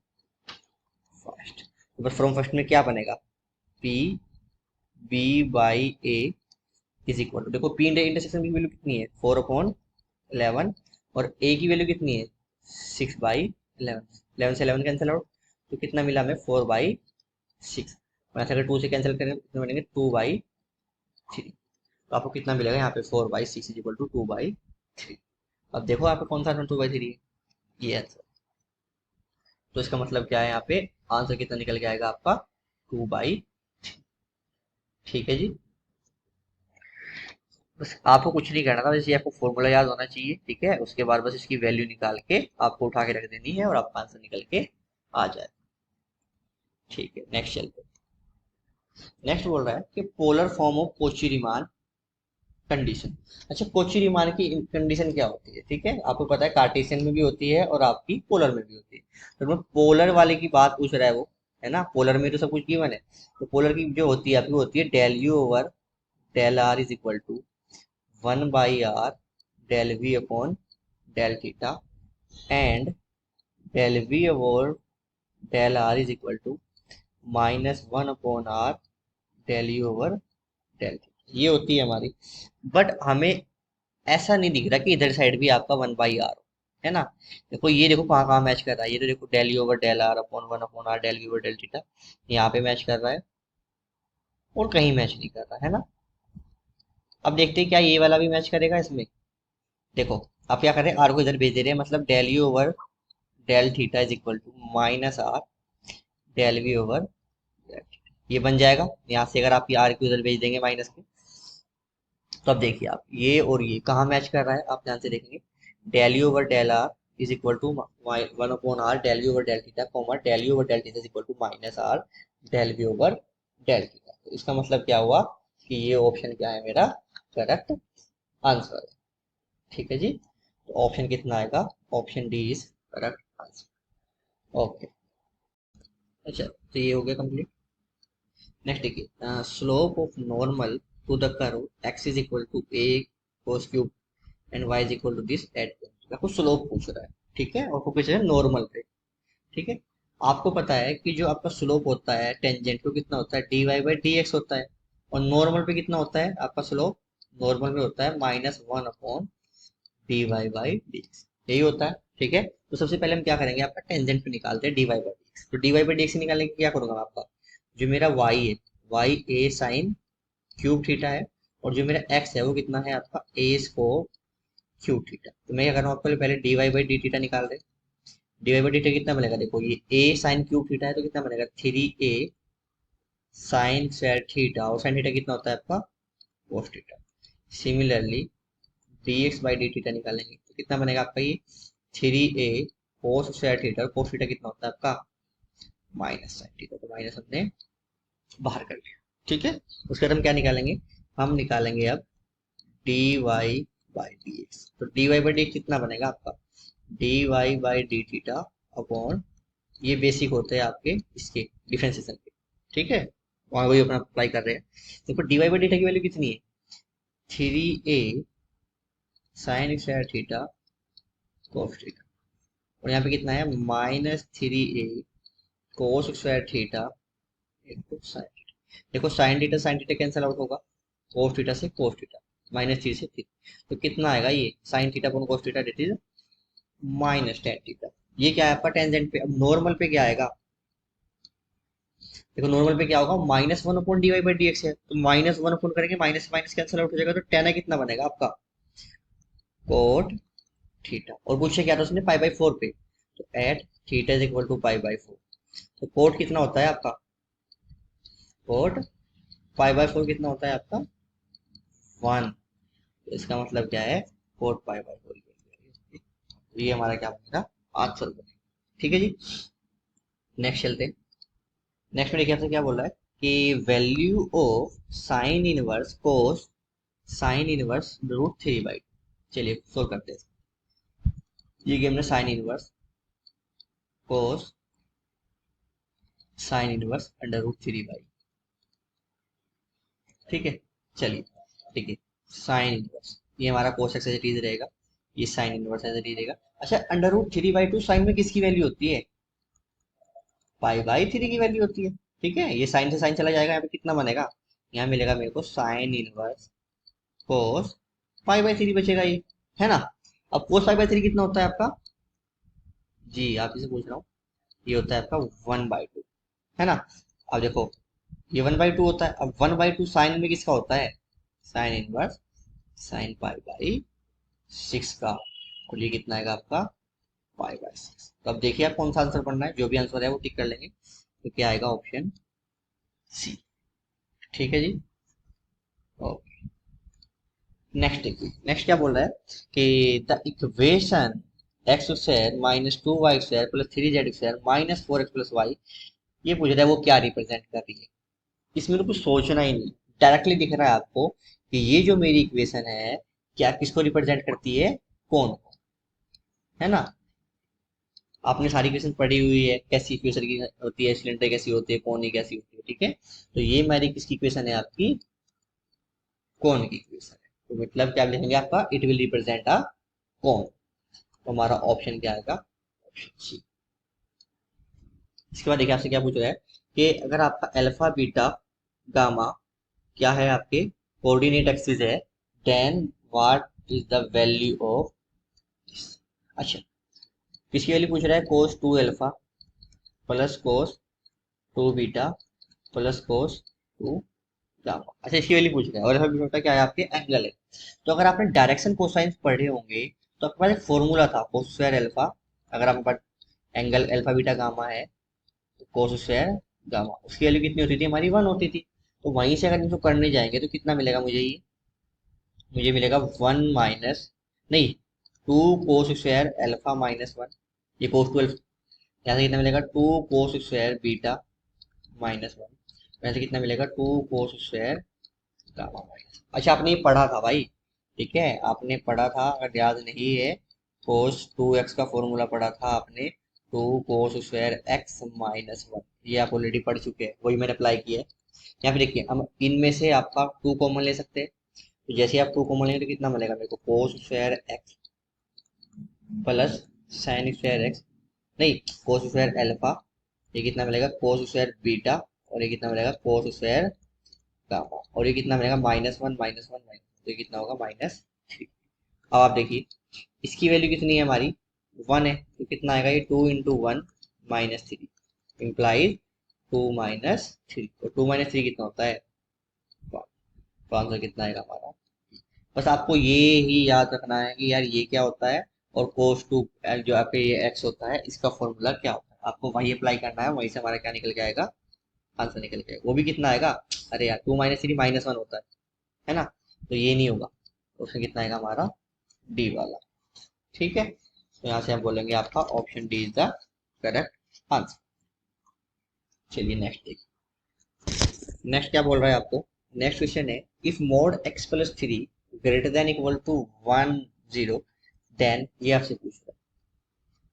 फर्स्ट, तो बस फ्रॉम फर्स्ट में क्या बनेगा P B by A is equal to, देखो पी इंटरसेक्शन की वैल्यू कितनी है 4/11 और ए की वैल्यू कितनी है 6/11, 11 से 11 कैंसिल आउट तो कितना मिला हमें 4/6, वैसे अगर 2 से कैंसिल करें कितने बनेंगे 2/3, तो आपको कितना मिलेगा यहाँ पे 4/6 इज इक्वल टू 2/3। अब देखो यहाँ पे कौन सा 2/3 है ये आंसर, तो इसका मतलब क्या है यहाँ पे आंसर कितना निकल के आएगा आपका 2/3। ठीक है जी, बस आपको कुछ नहीं करना था, बस ये आपको फॉर्मूला याद होना चाहिए, ठीक है उसके बाद बस इसकी वैल्यू निकाल के आपको उठा के रख देनी है और आपका आंसर निकल के आ जाए। ठीक है नेक्स्ट चलते, नेक्स्ट बोल रहा है कि polar form of Kochi Riemann condition. अच्छा, कोची रीमान की कंडीशन क्या होती है? ठीक है, आपको पता है कार्टेशियन में भी होती है और आपकी पोलर में भी होती है। तो मैं पोलर वाले की बात पूछ रहा है वो, है ना, पोलर में तो सब कुछ गिवन है। तो पोलर की जो होती है आपकी होती है del u over del r is equal to 1/r del v upon del theta and del v over del r is equal to -1/r del u over del theta. ये होती है हमारी। बट हमें ऐसा नहीं दिख रहा कि इधर साइड भी आपका 1/r हो, है ना। देखो ये देखो कहाँ कहाँ मैच कर रहा है, ये तो देखो del u over del r upon 1/r del v over del theta, यहाँ पे मैच कर रहा है और कहीं मैच नहीं कर रहा है ना। अब देखते हैं क्या ये वाला भी मैच करेगा इसमें। देखो, आप क्या कर रहे हैं, आर को इधर भेज दे रहे हैं, मतलब del u over del theta is equal to -r del v over del theta. ये बन जाएगा यहाँ से, अगर आप ये आर को उधर भेज देंगे माइनस के। तो अब देखिए आप, ये और ये कहाँ मैच कर रहा है, आप ध्यान से देखेंगे। Del u over del r is equal to 1/r del u over del theta comma del u over del theta is equal to -r del v over del theta. तो इसका मतलब क्या हुआ कि ये ऑप्शन क्या है मेरा करेक्ट आंसर है। ठीक है जी, तो ऑप्शन कितना आएगा, option D is correct answer. Okay, अच्छा तो ये हो गया कंप्लीट। नेक्स्ट देखिए, slope of normal to the curve x is equal to a cos cube and y is equal to this at point. आपको स्लोप पूछ रहा है, ठीक है, और फोकस है नॉर्मल पे। ठीक है, आपको पता है कि जो आपका स्लोप होता है टेंजेंट को कितना होता है, dy बाई डी एक्स होता है। और नॉर्मल पे कितना होता है आपका स्लोप, नॉर्मल पे होता है -1/dy बाई डी एक्स, यही होता है। ठीक है, तो सबसे पहले हम क्या करेंगे, आपका टेंजेंट पे निकालते हैं dy बाई डी एक्स। तो dy बाई डी एक्स निकालने के क्या करूंगा मैं, आपका जो मेरा y है, y a sine cube theta है, और जो मेरा x है वो कितना है आपका a स्क्वायर क्यूब थीटा। तो मैं क्या कर रहा हूँ, आपको पहले d y by d theta निकाल रहे। D y by d theta कितना बनेगा, देखो ये ए साइन क्यूब थीटा है तो कितना बनेगा 3a साइन स्क्वायर थीटा, और साइन थीटा कितना होता है आपका cos theta. Similarly D x by d theta निकालेंगे तो कितना बनेगा आपका ये 3a कोस स्क्वायर थीटा, और कोस थीटा कितना होता है आपका माइनस साइन थीटा। तो माइनस हमने बाहर कर लिया। ठीक है, उसके बाद हम क्या निकालेंगे, हम निकालेंगे अब d y by d x. तो डी वाई बाई डी कितना बनेगा आपका d y by d theta upon, ये बेसिक होते हैं आपके इसके डिफरेंशिएशन के। ठीक है, वहां वही अपना अप्लाई कर रहे हैं। देखो डी वाई बाई डी की वैल्यू कितनी है, 3a sine square theta cos theta, और यहाँ पे कितना है -3a cos square theta into sine theta. देखो साइन थीटा कैंसिल आउट होगा, कोस थीटा से कोस थीटा, -3 से 3, तो कितना आएगा ये sine theta upon cos theta that is -tan theta. ये क्या है आपका टेंजेंट पे। अब नॉर्मल पे क्या आएगा, देखो नॉर्मल पे क्या होगा, -1 d y by d x है, तो -1 करेंगे, माइनस माइनस कैंसिल आउट हो जाएगा, तो tan कितना बनेगा आपका कोट थीटा। और पूछे क्या था उसने π/4 पे, तो at theta is equal to π/4। तो कोट कितना होता है आपका, कोट π/4 कितना होता है आपका 1। तो इसका मतलब क्या है, कोट π/4। ये हमारा क्या बनेगा, आंसर बनेगा। ठीक है जी, नेक्स्ट चलते हैं। नेक्स्ट में देखिए आपसे क्या बोल रहा है कि value of sine inverse cos sine inverse √3/2। चलिए सोल्व करते हैं। ये गेम में साइन इनवर्स कोस साइन इनवर्स √3/2। ठीक है, चलिए ठीक है, साइन इनवर्स ये हमारा cos x as it is रहेगा, ये sine inverse as it is रहेगा। अच्छा, √3/2 साइन में किसकी वैल्यू होती है, π/3 की वैल्यू होती है। ठीक है, ये साइन से साइन चला जाएगा, यहाँ पे कितना बनेगा, यहाँ मिलेगा मेरे को साइन इनवर्स कोस π/3 बचेगा ये, है ना। अब कोस π/3 कितना होता है आपका, जी आप इसे पूछ रहा हूँ, ये होता है आपका 1/2, है ना। अब देखो ये 1/2 होता है, अब 1/2 साइन में किसका होता है, साइन इनवर्स साइन π/6 का, और ये कितना आएगा आपका π/6। तो अब देखिए आप कौन सा आंसर पढ़ना है, जो भी आंसर है वो टिक कर लेंगे, तो क्या आएगा ऑप्शन सी। ठीक है जी, ओके। नेक्स्ट देखिए, नेक्स्ट क्या बोल रहा है कि the equation x square -2y square plus 3z square -4x plus y, ये पूछ रहा है वो क्या रिप्रेजेंट कर रही है। इसमें तो कुछ सोचना ही नहीं, डायरेक्टली दिख रहा है आपको कि ये जो मेरी इक्वेशन है क्या किसको रिप्रेजेंट करती है, कौन को, है ना। आपने सारी इक्वेशन पढ़ी हुई है, कैसी इक्वेशन की होती है, सिलेंडर कैसी होती है, कोन कैसी होती है, ठीक है। तो ये हमारी किसकी इक्वेशन है, आपकी कोन की इक्वेशन है। तो मतलब क्या लिखेंगे आपका, इट विल रिप्रेजेंट अ कोन। तो हमारा ऑप्शन क्या आएगा, ऑप्शन सी। इसके बाद देखिए आपसे क्या पूछ रहा है कि अगर आपका अल्फा बीटा गामा क्या है, आपके कोऑर्डिनेट एक्सिस है, then what is the value of, अच्छा किसकी वैल्यू पूछ रहा है, cos two alpha plus cos two beta plus cos two gamma. अच्छा इसकी वैल्यू पूछ रहा है, और अल्फा बीटा क्या है, आपके एंगल है। तो अगर आपने डायरेक्शन कोसाइन पढ़े होंगे तो आपके पास एक फॉर्मूला था, कोस स्क्वायर अल्फा। अगर आपके पास एंगल अल्फा बीटा गामा है तो कोस स्क्वायर गामा, उसकी वैल्यू कितनी होती थी, हमारी 1 होती थी। तो वहीं से अगर इसको करने जाएंगे तो कितना मिलेगा मुझे, ये मुझे मिलेगा 1 माइनस, नहीं, 2 कोस स्क्वायर अल्फा माइनस 1, ये कोस टू अल्फा, यहाँ से कितना मिलेगा 2 कोस स्क्वायर बीटा माइनस 1, यहाँ से कितना मिलेगा 2 कोस स्क्वायर गामा माइनस। अच्छा आपने ये पढ़ा था भाई, ठीक है, आपने पढ़ा था, अगर याद नहीं है, कोस 2x का फॉर्मूला पढ़ा था आपने, 2 कोस स्क्वायर x माइनस 1, ये आप ऑलरेडी पढ़ चुके हैं, वही मैंने अप्लाई किया है। यहाँ पे देखिए हम इनमें से आपका 2 कॉमन ले सकते हैं। तो जैसे आप 2 कॉमन लेंगे तो कितना मिलेगा मेरे को, cos square x plus sine square x, नहीं, कोस स्क्वायर अल्फा, ये कितना मिलेगा कोस स्क्वायर बीटा, और ये कितना मिलेगा कोस स्क्वायर गामा, और ये कितना मिलेगा माइनस 1 तो ये कितना होगा -3। अब आप देखिए इसकी वैल्यू कितनी है हमारी, 1 है, तो कितना आएगा ये 2 इंटू 1 -3 इम्प्लाइज 2 - 3, और 2 - 3 कितना होता है 1। तो आंसर कितना आएगा हमारा, बस आपको ये ही याद रखना है कि यार ये क्या होता है, और कोस टू जो आपके ये एक्स होता है इसका फॉर्मूला क्या होता है, आपको वही अप्लाई करना है, वहीं से हमारा क्या निकल के आएगा, आंसर निकल के आएगा। वो भी कितना आएगा, अरे यार 2 - 3 -1 होता है ना, तो ये नहीं होगा, तो उसमें कितना आएगा हमारा डी वाला, ठीक है। तो यहाँ से हम बोलेंगे आपका option D is the correct answer. चलिए नेक्स्ट देखिए, नेक्स्ट क्या बोल रहा है आपको, नेक्स्ट क्वेश्चन है, if mod x plus 3 greater than equal to 1 0, then ये आपसे पूछ रहा है,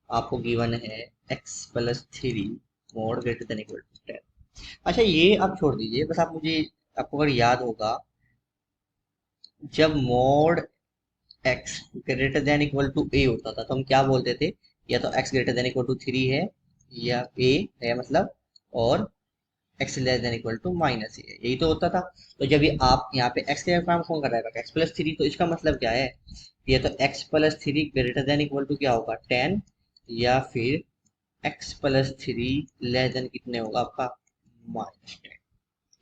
आपको गिवन है x+3 mod greater than equal to 10। अच्छा ये आप छोड़ दीजिए, बस आप मुझे, आपको अगर याद होगा, जब mod x greater than equal to a होता था तो हम क्या बोलते थे, या तो x greater than equal to 3 है, या a है मतलब, और x less than equal to minus A, यही तो होता था। तो जब ये आप यहाँ पे x के फॉर्म कौन कर रहा है, x+3, तो इसका मतलब क्या है, ये तो x+3 greater than equal to क्या होगा 10, या फिर x+3 लेस देन कितने होगा आपका -10,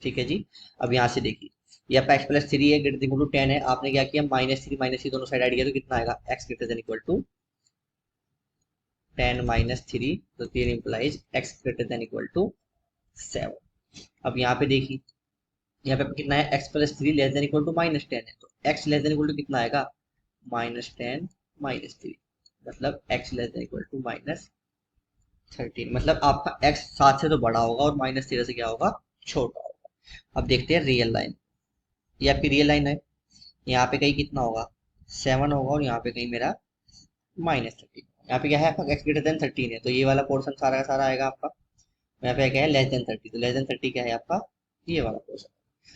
ठीक है जी। अब यहाँ से देखिए ये आपका x+3 है, ग्रेटर देन इक्वल टू 10 है, आपने क्या किया -3 दोनों साइड ऐड किया तो कितना आएगा, x greater than equal to 10 -3, तो 3 implies x greater than equal to 7। अब यहाँ पे देखिए, यहाँ पे कितना है, x+3 less than equal to -10 है, तो x less than equal to कितना आएगा, -10 -3, मतलब x less than equal to -13, मतलब आपका x 7 से तो बड़ा होगा और -13 से क्या होगा, छोटा होगा। अब देखते हैं रियल लाइन, ये आपकी रियल लाइन है, यहाँ पे कहीं कितना होगा 7 होगा, और यहाँ पे कहीं मेरा -13, यहाँ पे क्या है आपका x ग्रेटर देन 13 है, तो ये वाला पोर्सन सारा का सारा आएगा आपका, यहाँ पे क्या है लेस देन 30, तो लेस देन 30 क्या है आपका, ये वाला पोर्शन।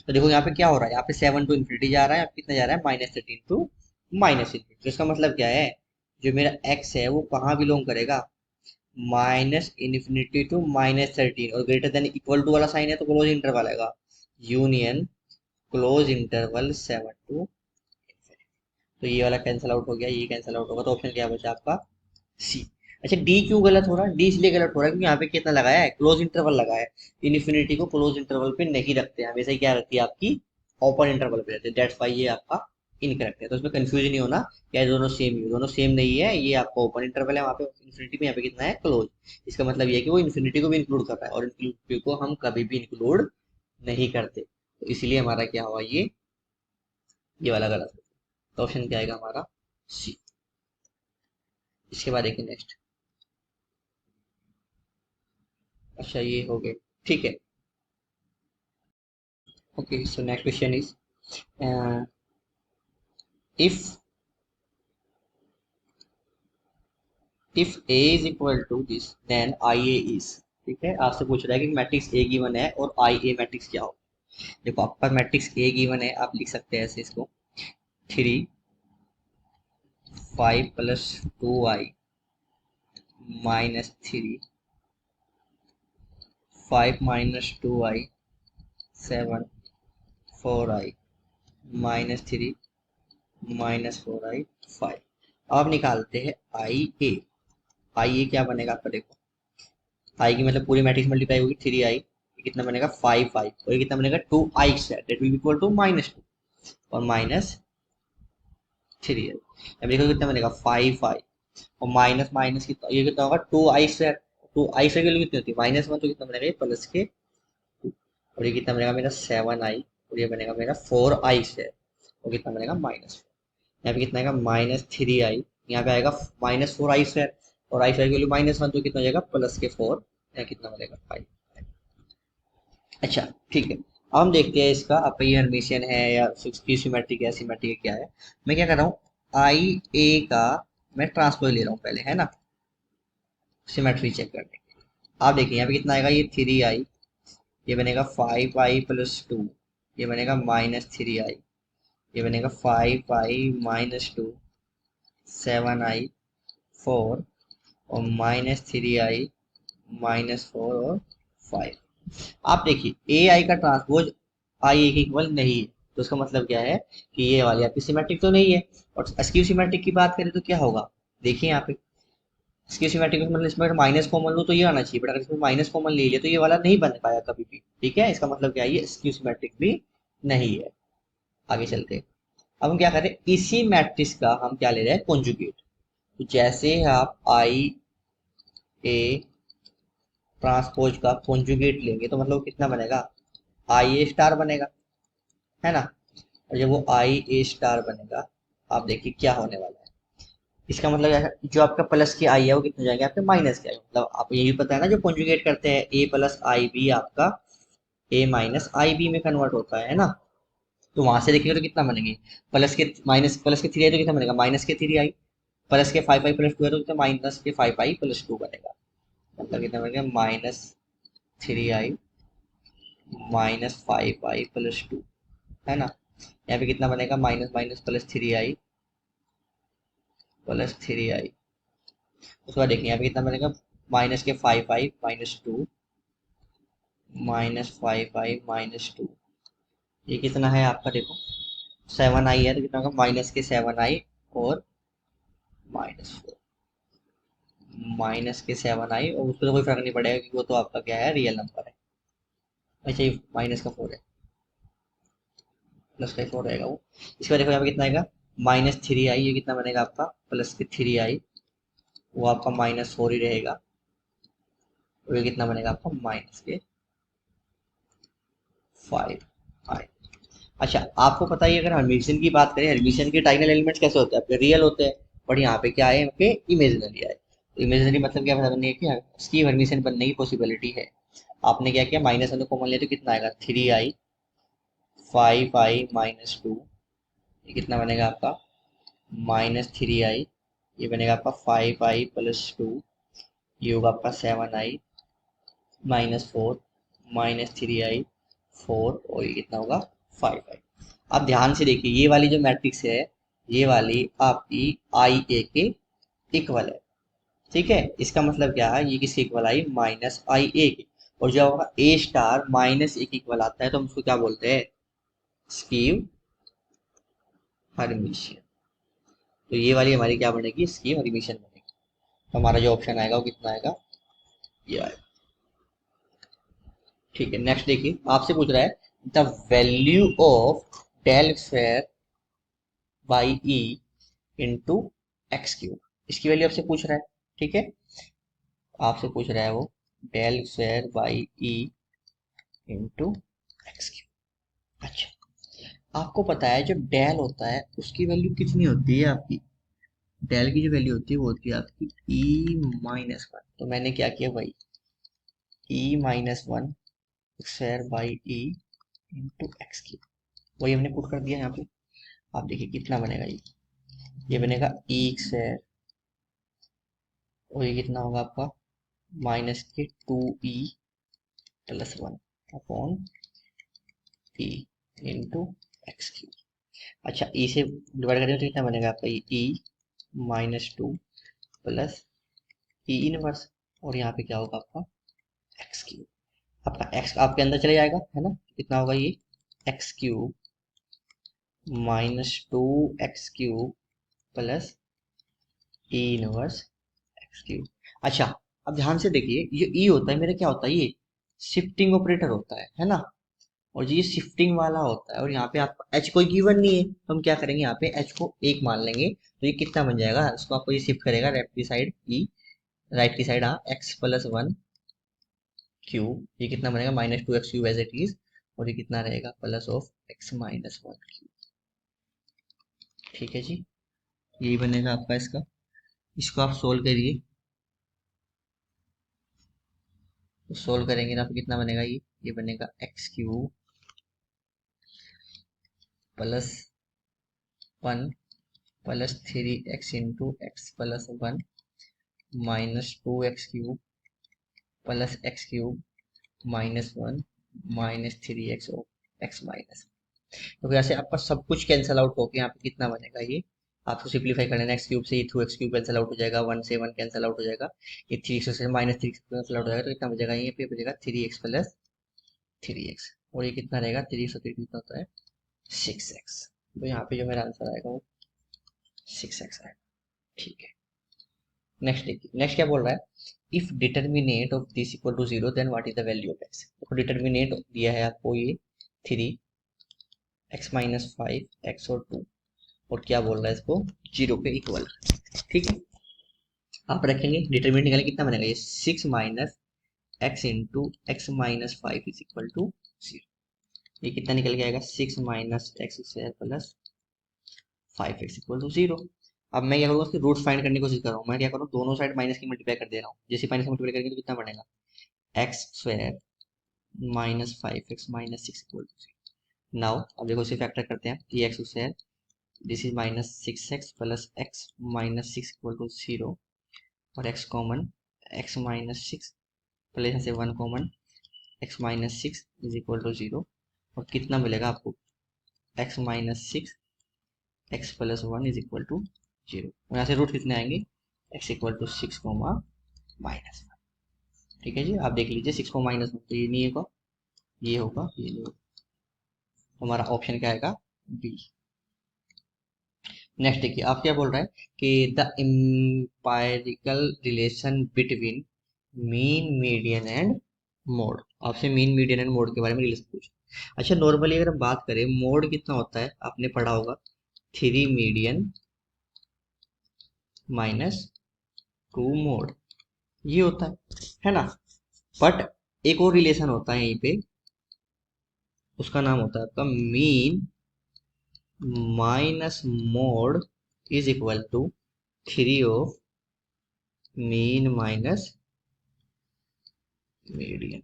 तो देखो यहाँ पे क्या हो रहा है, यहाँ पे 7 टू इन्फिनिटी जा रहा है, यहाँ पे कितना जा रहा है -13 टू -इन्फिनिटी, तो इसका मतलब क्या है, जो मेरा x है वो कहाँ बिलोंग करेगा, -इन्फिनिटी टू -13, और ग्रेटर देन इक्वल टू वाला साइन है तो क्लोज इंटरवल आएगा, यूनियन क्लोज इंटरवल 7 टू, तो ये वाला कैंसिल आउट हो गया, ये कैंसिल आउट होगा, तो ऑप्शन क्या बचा आपका सी। अच्छा डी क्यों गलत हो रहा है, डी इसलिए गलत हो रहा है क्योंकि यहाँ पे कितना लगाया है, क्लोज इंटरवल लगाया है, इन्फिनिटी को क्लोज इंटरवल पे नहीं रखते हैं हमेशा, क्या रहती है आपकी ओपन इंटरवल पे रहते हैं, दैट्स व्हाई ये आपका इनकरेक्ट है। तो इसमें कंफ्यूजन नहीं होना, क्या ये दोनों सेम ही, दोनों सेम नहीं है, ये आपका ओपन इंटरवल है वहाँ पे इन्फिनिटी में, यहाँ पे कितना है क्लोज, इसका मतलब ये है कि वो इन्फिनिटी को भी इंक्लूड कर रहा है, और इन्फिनिटी को हम कभी भी इंक्लूड नहीं करते, तो इसलिए हमारा क्या हुआ, ये वाला गलत है। तो ऑप्शन क्या आएगा हमारा सी। इसके बाद देखिए नेक्स्ट, अच्छा ये हो गए, ठीक है, okay, so next question is, if A is equal to this then I A is, ठीक है, आपसे पूछ रहा है कि मैट्रिक्स ए गिवन है और आई ए मैट्रिक्स क्या हो। देखो आपका मैट्रिक्स ए गिवन है, आप लिख सकते हैं ऐसे इसको, 3 5 + 2i -3 5 - 2i 7 4i -3 -4i 5। अब निकालते हैं आई ए। आई ए क्या बनेगा आपका, देखो आई की मतलब पूरी मैट्रिक्स मल्टीप्लाई होगी 3i, कितना बनेगा 5i, और ये कितना बनेगा 2i square, that will be equal to -2 और -3i। अब देखो कितना बनेगा 5i और माइनस माइनस कितना, ये कितना होगा 2i स्क्वायर। 2i स्क्वायर की वैल्यू कितनी होती है -1, तो कितना बनेगा ये प्लस के 2, और ये कितना बनेगा मेरा 7i, और ये बनेगा मेरा 4i स्क्वायर, और कितना बनेगा -4। यहाँ पे कितना आएगा -3i, यहाँ पे आएगा -4i स्क्वायर, और आई स्क्वायर की वैल्यू -1, तो कितना हो जाएगा प्लस के 4, यहाँ कितना बनेगा 5। अच्छा ठीक है, अब हम देखते हैं इसका आपका ये हर्मिशियन है या सिमेट्रिक है, सिमेट्रिक है, क्या है। मैं क्या कर रहा हूँ, आई ए का मैं ट्रांसपोज ले रहा हूँ पहले, है ना, सिमेट्री चेक करने के लिए। आप देखिए यहाँ पे कितना आएगा, ये 3i, ये बनेगा 5i + 2, ये बनेगा -3i, ये बनेगा 5i -2 7i 4 और -3i -4 और 5। आप देखिए ए आई का ट्रांसपोज आई ए के इक्वल नहीं है, तो उसका मतलब क्या है कि ये वाली आपकी सिमेट्रिक तो नहीं है। और स्क्यू सिमेट्रिक की बात करें तो क्या होगा, देखिए यहाँ पे स्क्यू सिमेट्रिक मतलब इसमें अगर माइनस कॉमन लो तो ये आना चाहिए, बट अगर इसमें माइनस कॉमन ले लिया तो ये वाला नहीं बन पाया कभी भी, ठीक है, इसका मतलब क्या है, ये स्क्यू सिमेट्रिक भी नहीं है। आगे चलते हैं, अब हम क्या करें, इसी मैट्रिक्स का हम क्या ले रहे हैं, कॉन्जुगेट। तो जैसे आप आई ए ट्रांसपोज का कॉन्जुगेट लेंगे तो मतलब कितना बनेगा, आई ए स्टार बनेगा, है ना। और जब वो आई ए स्टार बनेगा, आप देखिए क्या होने वाला है, इसका मतलब जो आपका प्लस के आई है वो कितने जाएंगे आपके माइनस के आई, मतलब आप यही पता है ना, जो कॉन्जुगेट करते हैं ए प्लस आई बी आपका ए माइनस आई बी में कन्वर्ट होता है ना। तो वहां से देखिएगा तो कितना बनेंगे, प्लस के 3 आई तो कितना बनेगा -3 आई, प्लस के 5 आई + 2 है तो कितना -5 आई + 2 बनेगा, मतलब कितना बनेगा -3 आई -5 आई + 2, है ना। यहाँ पे कितना बनेगा माइनस माइनस +3i उसके बाद देखिए यहाँ पे कितना बनेगा माइनस के 5i -2 -5i -2, ये कितना है आपका, देखो 7i है तो कितना होगा -7i और -4, -7i, और उसको तो कोई फर्क नहीं पड़ेगा क्योंकि वो तो आपका क्या है, रियल नंबर है। अच्छा ये -4 है, +4 रहेगा वो। इसके बाद देखो यहाँ पे कितना आएगा -3i, ये कितना बनेगा आपका +3i, वो आपका -4 ही रहेगा, और ये कितना बनेगा आपका -5i। अच्छा आपको पता है अगर हर्मिशियन की बात करें, हर्मिशियन के डायगोनल एलिमेंट्स कैसे होते हैं, आपके रियल होते हैं, बट यहाँ पे क्या है, आपके इमेजिनरी है। तो इमेजिनरी मतलब क्या बनने है कि इसकी हर्मिशियन बनने की पॉसिबिलिटी है। आपने क्या किया, -1 को कॉमन लिया तो कितना आएगा 3i 5i -2, ये कितना बनेगा आपका -3i, ये बनेगा आपका 5i + 2, ये होगा आपका 7i -4 -3i 4, और ये कितना होगा 5i। अब ध्यान से देखिए ये वाली जो मैट्रिक्स है, ये वाली आपकी आई ए के इक्वल है, ठीक है, इसका मतलब क्या है, ये किसके इक्वल आई -आई ए के। और जब आपका ए स्टार -1 के इक्वल आता है तो हम उसको क्या बोलते हैं, स्कीव हर्मिशियन। तो ये वाली हमारी क्या बनेगी, स्कीव हर्मिशियन बनेगी। तो हमारा जो ऑप्शन आएगा वो कितना आएगा, ये आएगा। ठीक है, नेक्स्ट देखिए आपसे पूछ रहा है the value of del square by e into x3, इसकी वैल्यू आपसे पूछ रहा है, ठीक है, आपसे पूछ रहा है वो del square by e into x3। अच्छा आपको पता है जो डेल होता है उसकी वैल्यू कितनी होती है आपकी, डेल की जो वैल्यू होती है वो होती है आपकी e-1। तो मैंने क्या किया भाई, e-1 square by e into x3। वही हमने पुट कर दिया यहाँ पे। आप देखिए कितना बनेगा ये बनेगा एक्स है, और ये कितना होगा आपका माइनस के 2e+1 upon E into x cube. अच्छा, ई से डिवाइड करेंगे तो कितना बनेगा आपका ई -2 प्लस ई इनवर्स, और यहाँ पे क्या होगा आपका एक्स क्यूब। आपका एक्स आपके अंदर चले जाएगा है ना, कितना होगा ये एक्स क्यूब -2x³ प्लस ई इनवर्स एक्स क्यूब। अच्छा, अब ध्यान से देखिए, ये ई होता है मेरा क्या होता है, ये शिफ्टिंग ऑपरेटर होता है ना, और ये शिफ्टिंग वाला होता है, और यहाँ पे आपको एच कोई गिवन नहीं है, तो हम क्या करेंगे यहाँ पे एच को 1 मान लेंगे, तो ये कितना बन जाएगा, इसको आपको ये शिफ्ट करेगा लेफ्ट की साइड ई, राइट की साइड हाँ x+1 क्यूब, ये कितना बनेगा -2x³ एज इट इज, और ये कितना रहेगा प्लस ऑफ x-1 क्यूब। ठीक है जी, यही बनेगा आपका इसका। इसको आप सोल्व करिए, तो सोल्व करेंगे ना आपको कितना बनेगा ये बनेगा x³ +1 plus 3x into x+1 -2x³ plus x³ -1 -3x of x minus. तो वैसे आपका सब कुछ कैंसिल आउट होकर यहाँ पे कितना बनेगा, ये आपको सिंप्लीफाई कर लेना, x³ से ये 2x³ कैंसिल आउट हो जाएगा, 1 से 1 कैंसिल आउट हो जाएगा, ये 3x से -3x कैंसिल आउट हो जाएगा, तो कितना बचेगा ये पे बचेगा 3x प्लस 3x, और ये कितना रहेगा 3x और 3 कितना होता है 6x। तो यहाँ पे जो मेरा आंसर आएगा वो 6x आएगा। ठीक है, नेक्स्ट देखिए, नेक्स्ट क्या बोल रहा है, if determinant of this equal to 0 then what is the value of x। तो डिटर्मिनेट दिया है आपको ये 3 x-5 x और 2, और क्या बोल रहा है इसको 0 के इक्वल। ठीक है, आप रखेंगे डिटरमिनेंट निकालेंगे, कितना बनेगा ये 6 minus x into x-5 is equal to 0। ये कितना निकल के आएगा 6 minus x² plus 5x equal to 0। अब मैं क्या करूँगा, उसकी रूट फाइंड करने की कोशिश कर रहा हूँ, मैं क्या करूँ दोनों साइड माइनस की मल्टीप्लाई कर दे रहा हूँ, जैसे माइनस मल्टीप्लाई करेंगे तो कितना बनेगा x² -5x -6 नाउ अब देखो इसे फैक्टर करते हैं, ये x², this is -6x plus x -6 equal to 0, और x कॉमन x -6 प्लस यहाँ से 1 common x -6 is equal to 0, और कितना मिलेगा आपको x -6 x plus 1 is equal to 0, और यहाँ से रूट कितने आएंगे x इक्वल टू 6 -1। ठीक है जी, आप देख लीजिए 6 को -1 तो ये नहीं होगा, ये होगा, ये नहीं होगा, हमारा ऑप्शन क्या आएगा बी। नेक्स्ट देखिए, आप क्या बोल रहा है कि the empirical relation between mean median and mode, आपसे मीन मीडियन एंड मोड के बारे में रिलेशन पूछा। अच्छा, नॉर्मली अगर हम बात करें मोड कितना होता है, आपने पढ़ा होगा 3 मीडियन -2 मोड, ये होता है ना। बट एक और रिलेशन होता है यहीं पे, उसका नाम होता है आपका mean minus mode is equal to 3 of mean minus median,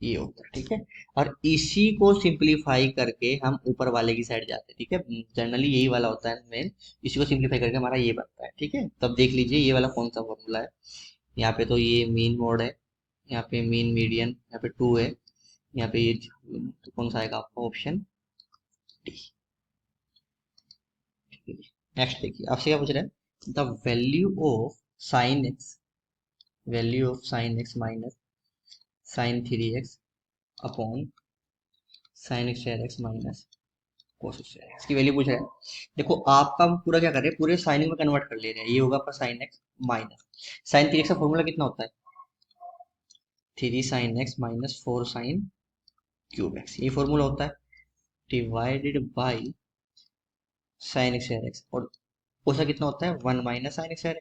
ये होता है। ठीक है, और इसी को सिंप्लीफाई करके हम ऊपर वाले की साइड जाते हैं। ठीक है, जनरली यही वाला होता है मेन, इसी को सिंप्लीफाई करके हमारा ये बनता है। ठीक है, तब देख लीजिए ये वाला कौन सा फॉर्मूला है, यहाँ पे तो ये मीन मोड है, यहाँ पे मीन मीडियन, यहाँ पे 2 है, यहाँ पे ये तो कौन सा आएगा आपका ऑप्शन डी। नेक्स्ट देखिए, आपसे क्या पूछ रहा है, the value of sine x, value of sine x minus sine 3x upon sine x² minus cos x की वैल्यू पूछ रहा है। देखो आपका हम पूरा क्या कर रहे हैं, पूरे साइन में कन्वर्ट कर ले रहे हैं, ये होगा आपका sign x minus sine 3x का फॉर्मूला कितना होता है 3 sine x minus 4 sine cube x, ये फॉर्मूला होता है, डिवाइडेड बाई साइन x², और कोसा कितना होता है 1 माइनस साइन x²।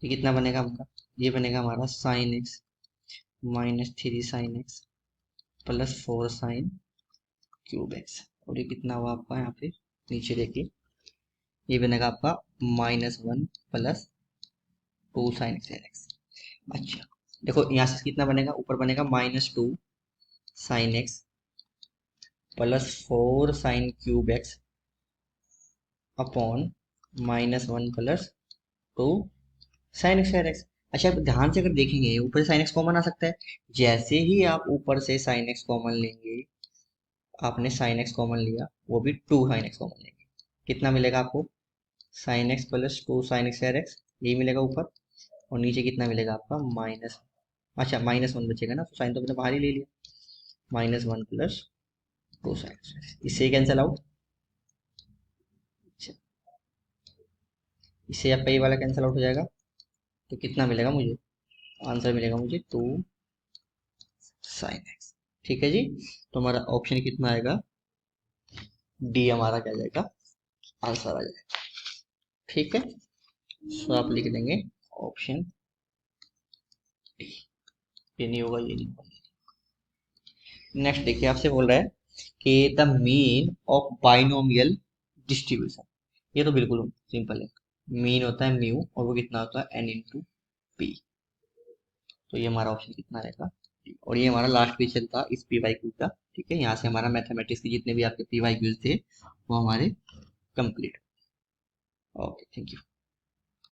ये कितना बनेगा हमारा, ये बनेगा हमारा sine x minus 3 sine x plus 4 sine cube x, और ये कितना हुआ आपका यहाँ पे नीचे देखिए, ये बनेगा आपका -1 प्लस 2 साइन x। अच्छा देखो यहाँ से कितना बनेगा, ऊपर बनेगा -2 sine x plus 4 sin³ x upon -1 plus 2 sin x²x। अच्छा, आप ध्यान से अगर देखेंगे ऊपर से sin x कॉमन आ सकता है। जैसे ही आप ऊपर से sin x कॉमन लेंगे, आपने sin x कॉमन लिया, वो भी 2 sin x कॉमन लेंगे, कितना मिलेगा आपको? sin x plus 2 sin x²x, यही मिलेगा ऊपर। और नीचे कितना मिलेगा आपका? माइनस, अच्छा -1 बचेगा ना, तो साइन तो अपने बाहर ही ले लिया। -1 प्लस 2 sin x², इससे कैंसिल आउट। अच्छा, इससे आपका ये वाला कैंसिल आउट हो जाएगा, तो कितना मिलेगा मुझे? आंसर मिलेगा मुझे 2 sin x। ठीक है जी, तो हमारा ऑप्शन कितना आएगा? डी हमारा क्या जाएगा? आंसर आ जाएगा। ठीक है, तो आप लिख देंगे ऑप्शन डी। ये नहीं होगा, ये नहीं होगा। नेक्स्ट देखिए, आपसे बोल रहा है कि the mean of binomial distribution. ये तो बिल्कुल सिंपल है, मीन होता है म्यू और वो कितना होता है? n into P. तो ये हमारा ऑप्शन कितना रहेगा? और ये हमारा लास्ट क्वेश्चन था इस पी वाई क्यू का। ठीक है, यहाँ से हमारा मैथमेटिक्स के जितने भी आपके पी वाई क्यूज थे वो हमारे कंप्लीट। Okay, thank you.